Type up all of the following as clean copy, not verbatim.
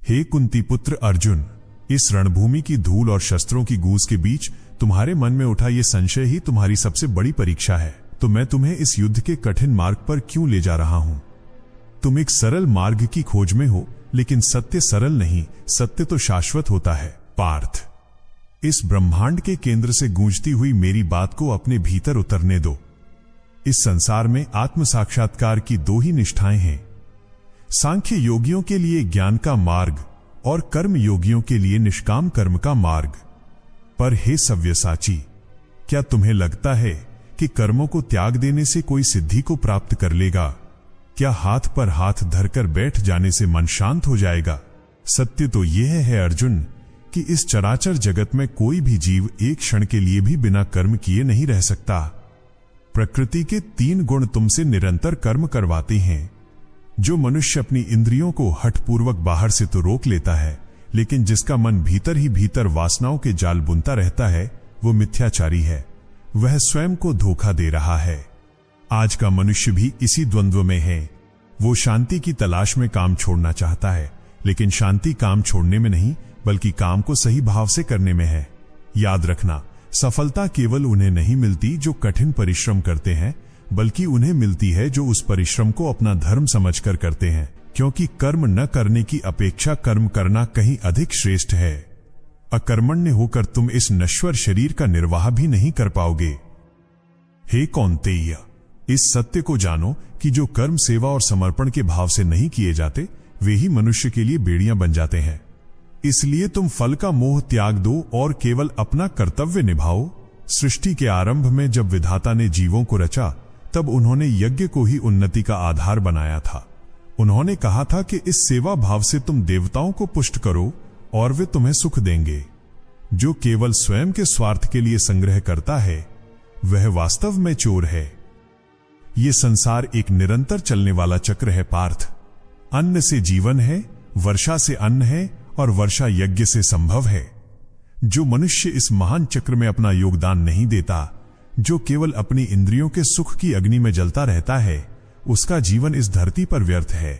हे कुंती पुत्र अर्जुन, इस रणभूमि की धूल और शस्त्रों की गूंज के बीच तुम्हारे मन में उठा ये संशय ही तुम्हारी सबसे बड़ी परीक्षा है। तो मैं तुम्हें इस युद्ध के कठिन मार्ग पर क्यों ले जा रहा हूं? तुम एक सरल मार्ग की खोज में हो, लेकिन सत्य सरल नहीं, सत्य तो शाश्वत होता है। पार्थ, इस ब्रह्मांड के केंद्र से गूंजती हुई मेरी बात को अपने भीतर उतरने दो। इस संसार में आत्म साक्षात्कार की दो ही निष्ठाएं हैं, सांख्य योगियों के लिए ज्ञान का मार्ग और कर्म योगियों के लिए निष्काम कर्म का मार्ग। पर हे सव्यसाची, क्या तुम्हें लगता है कि कर्मों को त्याग देने से कोई सिद्धि को प्राप्त कर लेगा? क्या हाथ पर हाथ धरकर बैठ जाने से मन शांत हो जाएगा? सत्य तो यह है अर्जुन कि इस चराचर जगत में कोई भी जीव एक क्षण के लिए भी बिना कर्म किए नहीं रह सकता। प्रकृति के 3 गुण तुमसे निरंतर कर्म करवाते हैं। जो मनुष्य अपनी इंद्रियों को हठपूर्वक बाहर से तो रोक लेता है, लेकिन जिसका मन भीतर ही भीतर वासनाओं के जाल बुनता रहता है, वो मिथ्याचारी है। वह स्वयं को धोखा दे रहा है। आज का मनुष्य भी इसी द्वंद्व में है। वो शांति की तलाश में काम छोड़ना चाहता है, लेकिन शांति काम छोड़ने में नहीं, बल्कि काम को सही भाव से करने में है। याद रखना, सफलता केवल उन्हें नहीं मिलती जो कठिन परिश्रम करते हैं, बल्कि उन्हें मिलती है जो उस परिश्रम को अपना धर्म समझकर करते हैं, क्योंकि कर्म न करने की अपेक्षा कर्म करना कहीं अधिक श्रेष्ठ है। अकर्मण्य होकर तुम इस नश्वर शरीर का निर्वाह भी नहीं कर पाओगे। हे कौन्तेय, इस सत्य को जानो कि जो कर्म सेवा और समर्पण के भाव से नहीं किए जाते, वे ही मनुष्य के लिए बेड़ियां बन जाते हैं। इसलिए तुम फल का मोह त्याग दो और केवल अपना कर्तव्य निभाओ। सृष्टि के आरंभ में जब विधाता ने जीवों को रचा, तब उन्होंने यज्ञ को ही उन्नति का आधार बनाया था। उन्होंने कहा था कि इस सेवा भाव से तुम देवताओं को पुष्ट करो और वे तुम्हें सुख देंगे। जो केवल स्वयं के स्वार्थ के लिए संग्रह करता है, वह वास्तव में चोर है। ये संसार एक निरंतर चलने वाला चक्र है पार्थ। अन्न से जीवन है, वर्षा से अन्न है और वर्षा यज्ञ से संभव है। जो मनुष्य इस महान चक्र में अपना योगदान नहीं देता, जो केवल अपनी इंद्रियों के सुख की अग्नि में जलता रहता है, उसका जीवन इस धरती पर व्यर्थ है।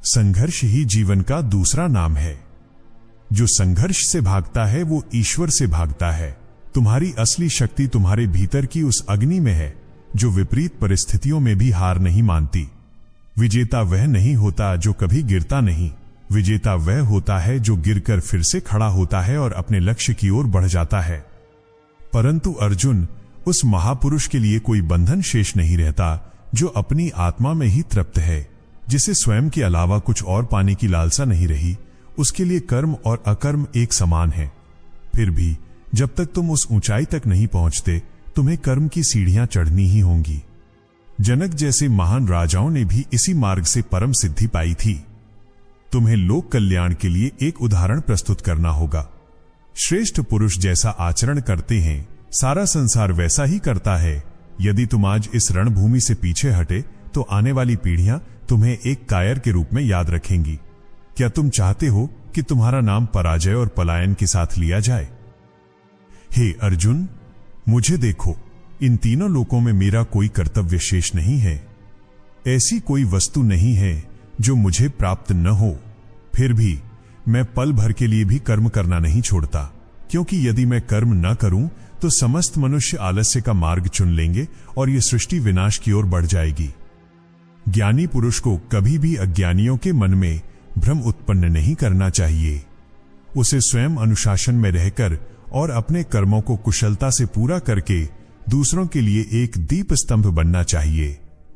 संघर्ष ही जीवन का दूसरा नाम है। जो संघर्ष से भागता है वो ईश्वर से भागता है। तुम्हारी असली शक्ति तुम्हारे भीतर की उस अग्नि में है जो विपरीत परिस्थितियों में भी हार नहीं मानती। विजेता वह नहीं होता जो कभी गिरता नहीं, विजेता वह होता है जो गिरकर फिर से खड़ा होता है और अपने लक्ष्य की ओर बढ़ जाता है। परंतु अर्जुन, उस महापुरुष के लिए कोई बंधन शेष नहीं रहता जो अपनी आत्मा में ही तृप्त है, जिसे स्वयं के अलावा कुछ और पाने की लालसा नहीं रही। उसके लिए कर्म और अकर्म एक समान है। फिर भी जब तक तुम उस ऊंचाई तक नहीं पहुंचते, तुम्हें कर्म की सीढ़ियां चढ़नी ही होंगी। जनक जैसे महान राजाओं ने भी इसी मार्ग से परम सिद्धि पाई थी। तुम्हें लोक कल्याण के लिए एक उदाहरण प्रस्तुत करना होगा। श्रेष्ठ पुरुष जैसा आचरण करते हैं, सारा संसार वैसा ही करता है। यदि तुम आज इस रणभूमि से पीछे हटे, तो आने वाली पीढ़ियां तुम्हें एक कायर के रूप में याद रखेंगी। क्या तुम चाहते हो कि तुम्हारा नाम पराजय और पलायन के साथ लिया जाए? हे अर्जुन, मुझे देखो, इन तीनों लोकों में मेरा कोई कर्तव्य शेष नहीं है। ऐसी कोई वस्तु नहीं है जो मुझे प्राप्त न हो। फिर भी मैं पल भर के लिए भी कर्म करना नहीं छोड़ता, क्योंकि यदि मैं कर्म न करूं तो समस्त मनुष्य आलस्य का मार्ग चुन लेंगे और ये सृष्टि विनाश की ओर बढ़ जाएगी। ज्ञानी पुरुष को कभी भी अज्ञानियों के मन में भ्रम उत्पन्न नहीं करना चाहिए। उसे स्वयं अनुशासन में रहकर और अपने कर्मों को कुशलता से पूरा करके दूसरों के लिए एक दीप स्तंभ बनना चाहिए।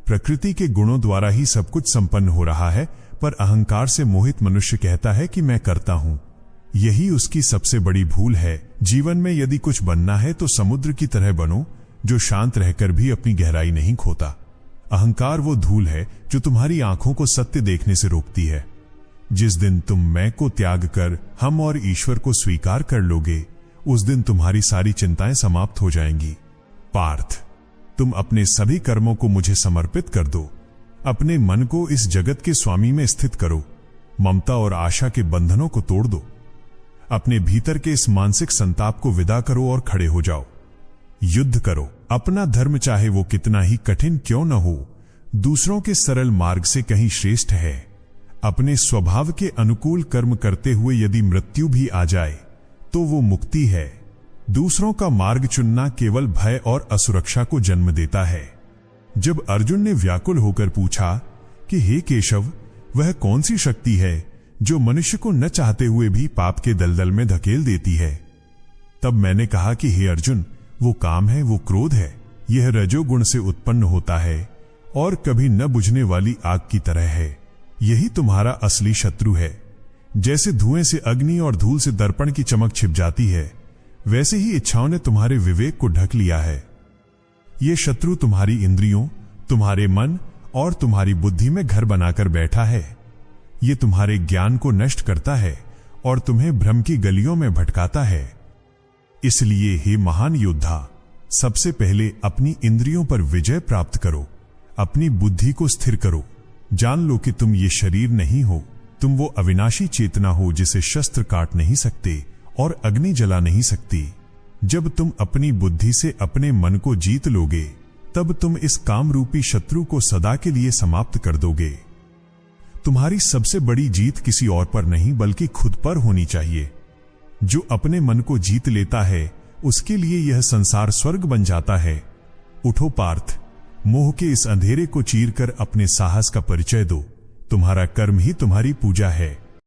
प्रकृति के गुणों द्वारा ही सब कुछ संपन्न हो रहा है, पर अहंकार से मोहित मनुष्य कहता है कि मैं करता हूं। यही उसकी सबसे बड़ी भूल है। जीवन में यदि कुछ बनना है तो समुद्र की तरह बनो, जो शांत रहकर भी अपनी गहराई नहीं खोता। अहंकार वो धूल है जो तुम्हारी आंखों को सत्य देखने से रोकती है। जिस दिन तुम मैं को त्याग कर हम और ईश्वर को स्वीकार कर लोगे, उस दिन तुम्हारी सारी चिंताएं समाप्त हो जाएंगी। पार्थ, तुम अपने सभी कर्मों को मुझे समर्पित कर दो। अपने मन को इस जगत के स्वामी में स्थित करो। ममता और आशा के बंधनों को तोड़ दो। अपने भीतर के इस मानसिक संताप को विदा करो और खड़े हो जाओ। युद्ध करो। अपना धर्म चाहे वो कितना ही कठिन क्यों न हो, दूसरों के सरल मार्ग से कहीं श्रेष्ठ है। अपने स्वभाव के अनुकूल कर्म करते हुए यदि मृत्यु भी आ जाए तो वो मुक्ति है। दूसरों का मार्ग चुनना केवल भय और असुरक्षा को जन्म देता है। जब अर्जुन ने व्याकुल होकर पूछा कि हे केशव, वह कौन सी शक्ति है जो मनुष्य को न चाहते हुए भी पाप के दलदल में धकेल देती है, तब मैंने कहा कि हे अर्जुन, वो काम है, वो क्रोध है। यह रजोगुण से उत्पन्न होता है और कभी न बुझने वाली आग की तरह है। यही तुम्हारा असली शत्रु है। जैसे धुएं से अग्नि और धूल से दर्पण की चमक छिप जाती है, वैसे ही इच्छाओं ने तुम्हारे विवेक को ढक लिया है। ये शत्रु तुम्हारी इंद्रियों, तुम्हारे मन और तुम्हारी बुद्धि में घर बनाकर बैठा है। ये तुम्हारे ज्ञान को नष्ट करता है और तुम्हें भ्रम की गलियों में भटकाता है। इसलिए हे महान योद्धा, सबसे पहले अपनी इंद्रियों पर विजय प्राप्त करो, अपनी बुद्धि को स्थिर करो। जान लो कि तुम ये शरीर नहीं हो, तुम वो अविनाशी चेतना हो जिसे शस्त्र काट नहीं सकते और अग्नि जला नहीं सकती। जब तुम अपनी बुद्धि से अपने मन को जीत लोगे, तब तुम इस काम रूपी शत्रु को सदा के लिए समाप्त कर दोगे। तुम्हारी सबसे बड़ी जीत किसी और पर नहीं बल्कि खुद पर होनी चाहिए। जो अपने मन को जीत लेता है, उसके लिए यह संसार स्वर्ग बन जाता है। उठो पार्थ, मोह के इस अंधेरे को चीरकर अपने साहस का परिचय दो। तुम्हारा कर्म ही तुम्हारी पूजा है।